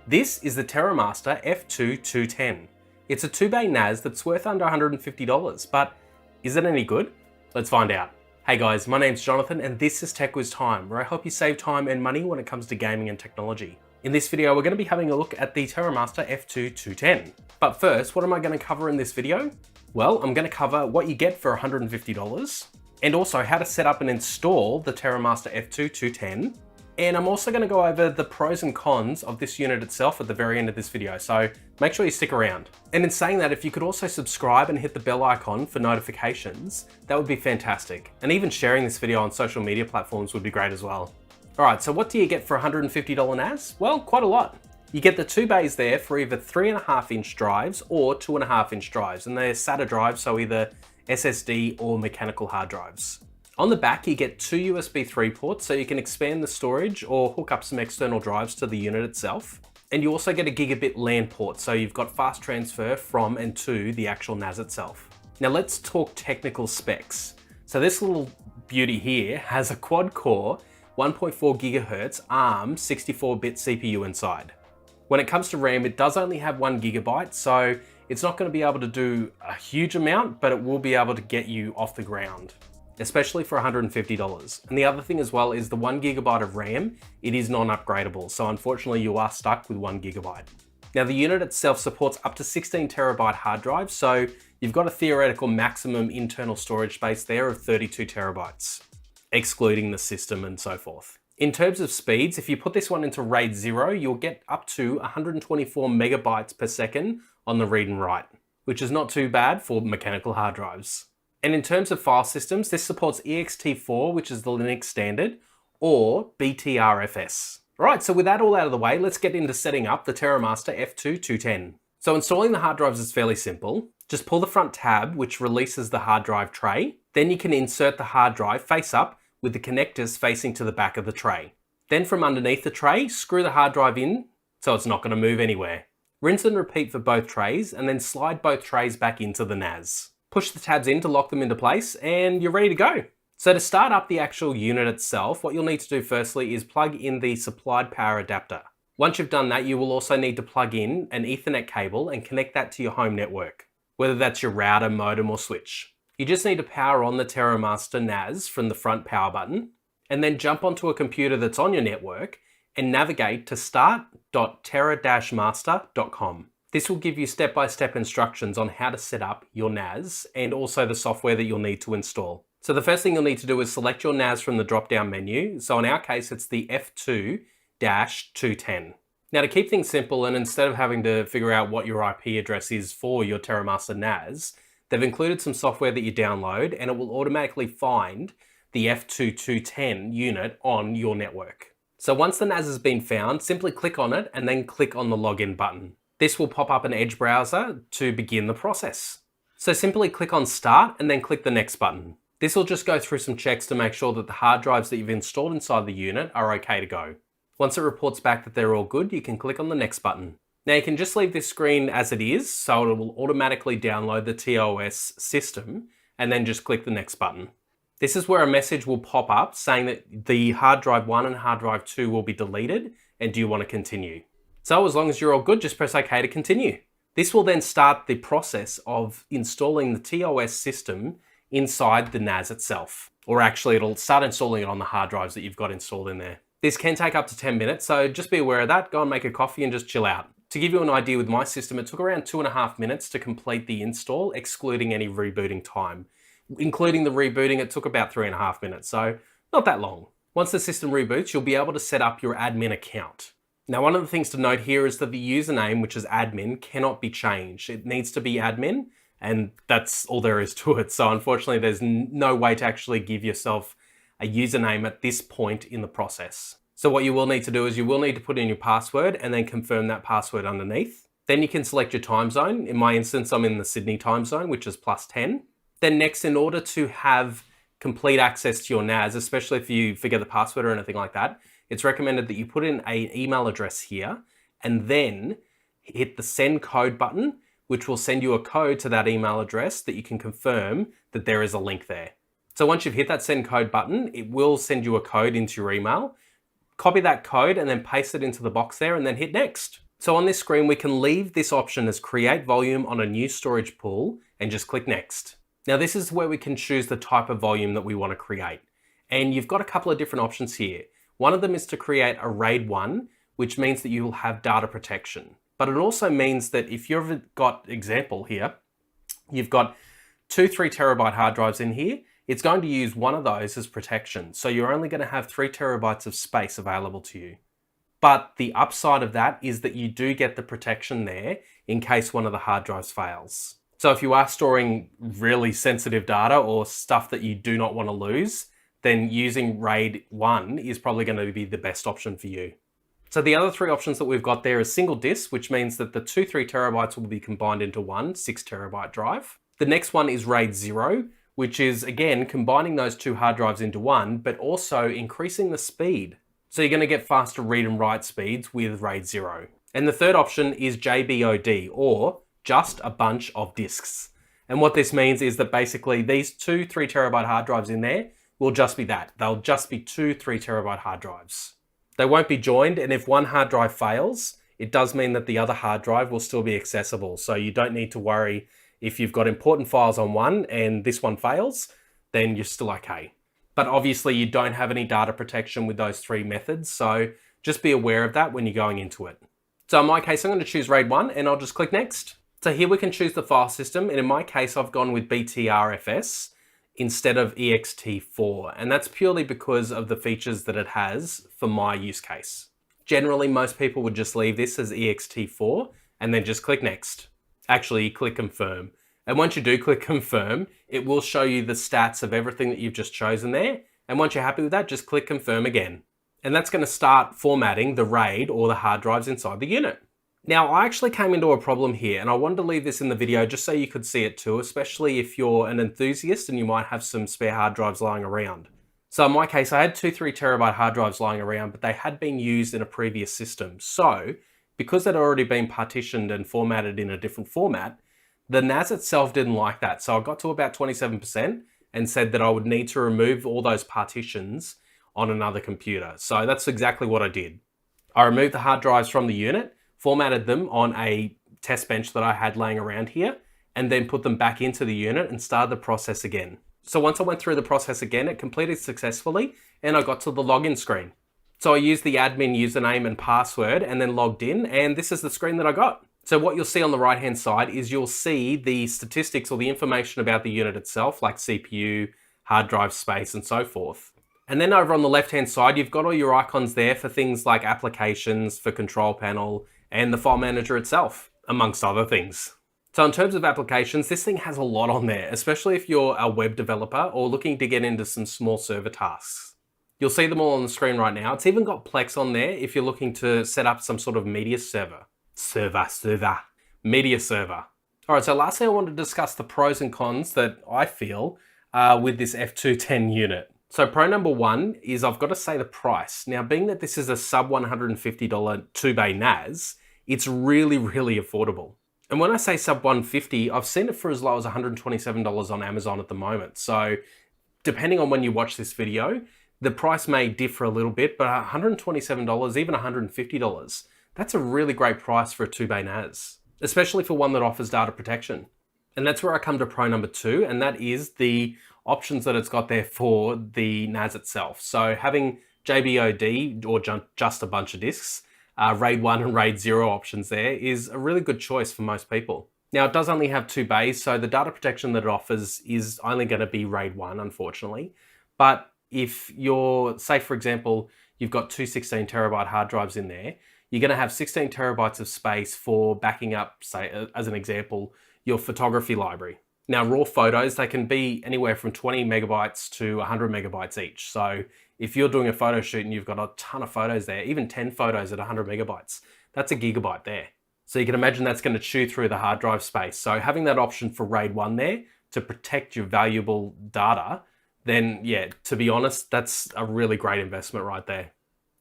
This is the Terramaster F2-210. It's a 2-bay NAS that's worth under $150, but is it any good? Let's find out. Hey guys, my name's Jonathan and this is TechWizTime, where I help you save time and money when it comes to gaming and technology. In this video, we're going to be having a look at the Terramaster F2-210. But first, what am I going to cover in this video? Well, I'm going to cover what you get for $150, and also how to set up and install the Terramaster F2-210. And I'm also going to go over the pros and cons of this unit itself at the very end of this video, so make sure you stick around. And in saying that, if you could also subscribe and hit the bell icon for notifications, that would be fantastic. And even sharing this video on social media platforms would be great as well. Alright, so what do you get for $150 NAS? Well, quite a lot. You get the 2 bays there for either 3.5-inch drives or 2.5-inch drives, and they're SATA drives, so either SSD or mechanical hard drives. On the back, you get 2 USB 3 ports, so you can expand the storage or hook up some external drives to the unit itself. And you also get a gigabit LAN port, so you've got fast transfer from and to the actual NAS itself. Now let's talk technical specs. So this little beauty here has a quad-core 1.4 GHz ARM 64-bit CPU inside. When it comes to RAM, it does only have 1 GB, so it's not going to be able to do a huge amount, but it will be able to get you off the ground, especially for $150. And the other thing as well is the 1 GB of RAM, it is non-upgradable. So unfortunately you are stuck with 1 GB. Now the unit itself supports up to 16 TB hard drives. So you've got a theoretical maximum internal storage space there of 32 TB, excluding the system and so forth. In terms of speeds, if you put this one into RAID 0, you'll get up to 124 megabytes per second on the read and write, which is not too bad for mechanical hard drives. And in terms of file systems, this supports ext4, which is the Linux standard, or BTRFS. Right, so with that all out of the way, let's get into setting up the Terramaster F2-210. So installing the hard drives is fairly simple. Just pull the front tab, which releases the hard drive tray. Then you can insert the hard drive face up with the connectors facing to the back of the tray. Then from underneath the tray, screw the hard drive in so it's not going to move anywhere. Rinse and repeat for both trays, and then slide both trays back into the NAS. Push the tabs in to lock them into place and you're ready to go. So to start up the actual unit itself, what you'll need to do firstly is plug in the supplied power adapter. Once you've done that, you will also need to plug in an Ethernet cable and connect that to your home network, whether that's your router, modem or switch. You just need to power on the Terramaster NAS from the front power button, and then jump onto a computer that's on your network and navigate to start.terra-master.com. This will give you step-by-step instructions on how to set up your NAS and also the software that you'll need to install. So the first thing you'll need to do is select your NAS from the drop-down menu. So in our case, it's the F2-210. Now to keep things simple, and instead of having to figure out what your IP address is for your Terramaster NAS, they've included some software that you download and it will automatically find the F2-210 unit on your network. So once the NAS has been found, simply click on it and then click on the login button. This will pop up an Edge browser to begin the process. So simply click on Start and then click the Next button. This will just go through some checks to make sure that the hard drives that you've installed inside the unit are okay to go. Once it reports back that they're all good, you can click on the Next button. Now you can just leave this screen as it is, so it will automatically download the TOS system and then just click the Next button. This is where a message will pop up saying that the hard drive 1 and hard drive 2 will be deleted and do you want to continue? So as long as you're all good, just press OK to continue. This will then start the process of installing the TOS system inside the NAS itself. Or actually it'll start installing it on the hard drives that you've got installed in there. This can take up to 10 minutes, so just be aware of that. Go and make a coffee and just chill out. To give you an idea with my system, it took around 2.5 minutes to complete the install, excluding any rebooting time. Including the rebooting, it took about 3.5 minutes, so not that long. Once the system reboots, you'll be able to set up your admin account. Now, one of the things to note here is that the username, which is admin, cannot be changed. It needs to be admin, and that's all there is to it. So unfortunately, there's no way to actually give yourself a username at this point in the process. So what you will need to do is you will need to put in your password and then confirm that password underneath. Then you can select your time zone. In my instance, I'm in the Sydney time zone, which is +10. Then next, in order to have complete access to your NAS, especially if you forget the password or anything like that, it's recommended that you put in an email address here and then hit the send code button, which will send you a code to that email address that you can confirm that there is a link there. So once you've hit that send code button, it will send you a code into your email. Copy that code and then paste it into the box there and then hit next. So on this screen, we can leave this option as create volume on a new storage pool and just click next. Now this is where we can choose the type of volume that we want to create. And you've got a couple of different options here. One of them is to create a RAID 1, which means that you will have data protection. But it also means that if you've got, example here, you've got two 3 terabyte hard drives in here, it's going to use one of those as protection. So you're only going to have 3 terabytes of space available to you. But the upside of that is that you do get the protection there in case one of the hard drives fails. So if you are storing really sensitive data or stuff that you do not want to lose, then using RAID 1 is probably going to be the best option for you. So the other 3 options that we've got there is single disk, which means that the 2 3 terabytes will be combined into one 6 terabyte drive. The next one is RAID 0, which is again combining those 2 hard drives into one, but also increasing the speed. So you're going to get faster read and write speeds with RAID 0. And the third option is Jbod, or just a bunch of disks. And what this means is that basically these 2 3 terabyte hard drives in there will just be that. They'll just be 2 3 terabyte hard drives. They won't be joined, and if one hard drive fails, it does mean that the other hard drive will still be accessible. So you don't need to worry if you've got important files on one and this one fails, then you're still okay. But obviously you don't have any data protection with those 3 methods, so just be aware of that when you're going into it. So in my case, I'm going to choose RAID 1 and I'll just click next. So here we can choose the file system, and in my case, I've gone with BTRFS instead of ext4, and that's purely because of the features that it has for my use case. Generally, most people would just leave this as ext4 and then just click next. Actually, click confirm. And once you do click confirm, it will show you the stats of everything that you've just chosen there. And once you're happy with that, just click confirm again. And that's going to start formatting the RAID or the hard drives inside the unit. Now, I actually came into a problem here, and I wanted to leave this in the video just so you could see it too, especially if you're an enthusiast and you might have some spare hard drives lying around. So in my case, I had 2 3 terabyte hard drives lying around, but they had been used in a previous system. So because they'd already been partitioned and formatted in a different format, the NAS itself didn't like that. So I got to about 27% and said that I would need to remove all those partitions on another computer. So that's exactly what I did. I removed the hard drives from the unit, formatted them on a test bench that I had laying around here, and then put them back into the unit and started the process again. So once I went through the process again, it completed successfully and I got to the login screen. So I used the admin username and password and then logged in, and this is the screen that I got. So what you'll see on the right hand side is you'll see the statistics or the information about the unit itself, like CPU, hard drive space, and so forth. And then over on the left hand side, you've got all your icons there for things like applications, for control panel, and the file manager itself, amongst other things. So in terms of applications, this thing has a lot on there, especially if you're a web developer or looking to get into some small server tasks. You'll see them all on the screen right now. It's even got Plex on there if you're looking to set up some sort of media server. Media server. All right, so lastly, I want to discuss the pros and cons that I feel with this F2-210 unit. So pro number 1 is I've got to say the price. Now, being that this is a sub $150 2-bay NAS, it's really, really affordable. And when I say sub 150, I've seen it for as low as $127 on Amazon at the moment. So depending on when you watch this video, the price may differ a little bit, but $127, even $150, that's a really great price for a 2-bay NAS, especially for one that offers data protection. And that's where I come to pro number 2, and that is the options that it's got there for the NAS itself. So having Jbod, or just a bunch of disks, RAID 1 and RAID 0 options there is a really good choice for most people. Now, it does only have 2 bays, so the data protection that it offers is only going to be RAID 1, unfortunately. But if you're, say for example, you've got 2 16 terabyte hard drives in there, you're going to have 16 terabytes of space for backing up, say, as an example, your photography library. Now, raw photos, they can be anywhere from 20 megabytes to 100 megabytes each. So if you're doing a photo shoot and you've got a ton of photos there, even 10 photos at 100 megabytes, that's a gigabyte there. So you can imagine that's going to chew through the hard drive space. So having that option for RAID 1 there to protect your valuable data, then yeah, to be honest, that's a really great investment right there.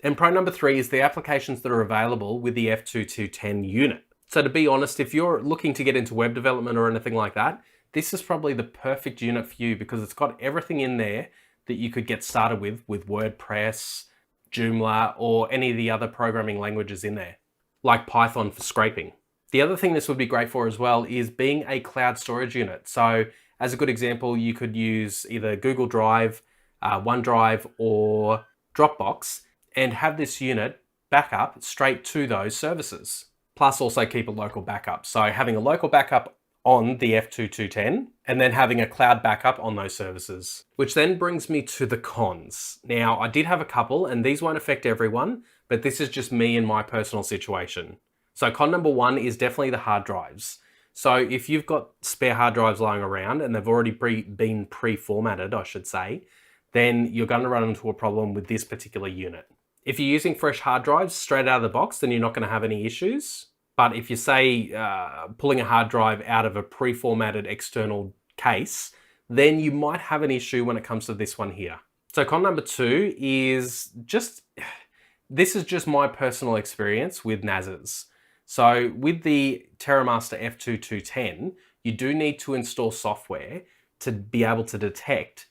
And pro number 3 is the applications that are available with the F2-210 unit. So to be honest, if you're looking to get into web development or anything like that, this is probably the perfect unit for you because it's got everything in there that you could get started with WordPress, Joomla, or any of the other programming languages in there. like Python for scraping. The other thing this would be great for as well is being a cloud storage unit. So as a good example, you could use either Google Drive, OneDrive, or Dropbox and have this unit back up straight to those services. Plus also keep a local backup. So having a local backup on the F2-210 and then having a cloud backup on those services. Which then brings me to the cons. Now, I did have a couple and these won't affect everyone, but this is just me and my personal situation. So con number one is definitely the hard drives. So if you've got spare hard drives lying around and they've already been pre-formatted, I should say, then you're going to run into a problem with this particular unit. If you're using fresh hard drives straight out of the box, then you're not going to have any issues. But if you say pulling a hard drive out of a pre-formatted external case, then you might have an issue when it comes to this one here. So con number two is this is just my personal experience with NASes. So with the Terramaster F2-210, you do need to install software to be able to detect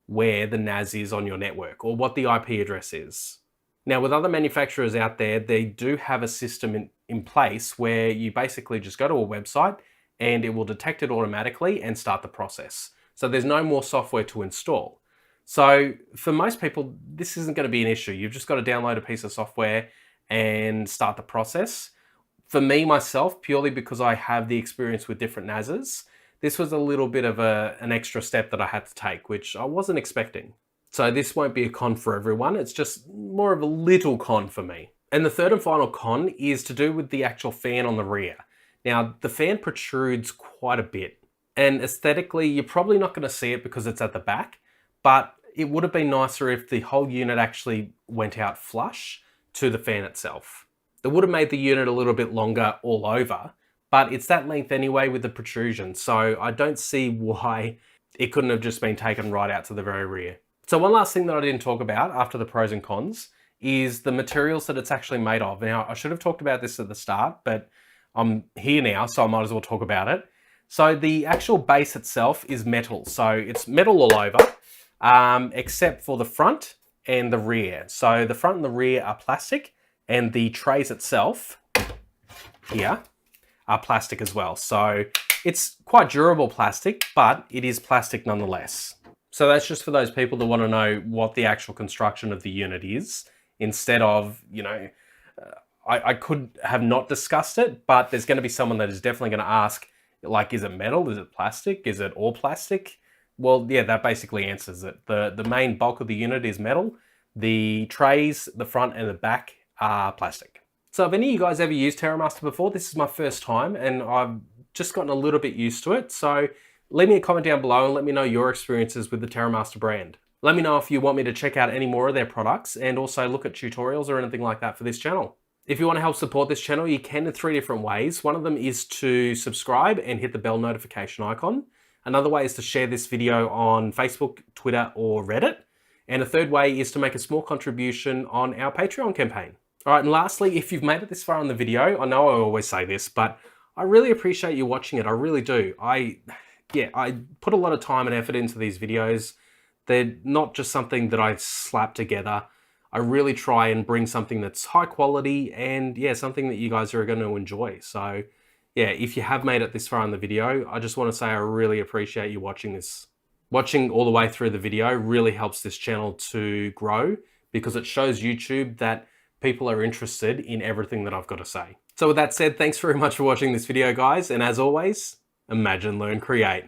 where the NAS is on your network or what the IP address is. Now with other manufacturers out there, they do have a system in place where you basically just go to a website and it will detect it automatically and start the process. So there's no more software to install. So for most people, this isn't going to be an issue. You've just got to download a piece of software and start the process. For me, myself, purely because I have the experience with different NASes, this was a little bit of an extra step that I had to take, which I wasn't expecting. So this won't be a con for everyone. It's just more of a little con for me. And the third and final con is to do with the actual fan on the rear. Now, the fan protrudes quite a bit. And aesthetically, you're probably not going to see it because it's at the back, but it would have been nicer if the whole unit actually went out flush to the fan itself. It would have made the unit a little bit longer all over, but it's that length anyway with the protrusion. So I don't see why it couldn't have just been taken right out to the very rear. So one last thing that I didn't talk about after the pros and cons is the materials that it's actually made of. Now, I should have talked about this at the start, but I'm here now, so I might as well talk about it. So the actual base itself is metal. So it's metal all over, except for the front and the rear. So the front and the rear are plastic, and the trays itself here are plastic as well. So it's quite durable plastic, but it is plastic nonetheless. So that's just for those people that want to know what the actual construction of the unit is, instead of, I could have not discussed it, but there's going to be someone that is definitely going to ask, like, is it metal? Is it plastic? Is it all plastic? Well, yeah, that basically answers it. The main bulk of the unit is metal. The trays, the front and the back are plastic. So have any of you guys ever used Terramaster before? This is my first time and I've just gotten a little bit used to it. So leave me a comment down below and let me know your experiences with the Terramaster brand. Let me know if you want me to check out any more of their products and also look at tutorials or anything like that for this channel. If you want to help support this channel, you can in 3 different ways. One of them is to subscribe and hit the bell notification icon. Another way is to share this video on Facebook, Twitter, or Reddit. And a third way is to make a small contribution on our Patreon campaign. All right, and lastly, if you've made it this far in the video, I know I always say this, but I really appreciate you watching it. I really do. I put a lot of time and effort into these videos. They're not just something that I slap together. I really try and bring something that's high quality and something that you guys are going to enjoy. So yeah, if you have made it this far in the video, I just want to say I really appreciate you watching this. Watching all the way through the video really helps this channel to grow because it shows YouTube that people are interested in everything that I've got to say. So with that said, thanks very much for watching this video, guys. And as always, imagine, learn, create.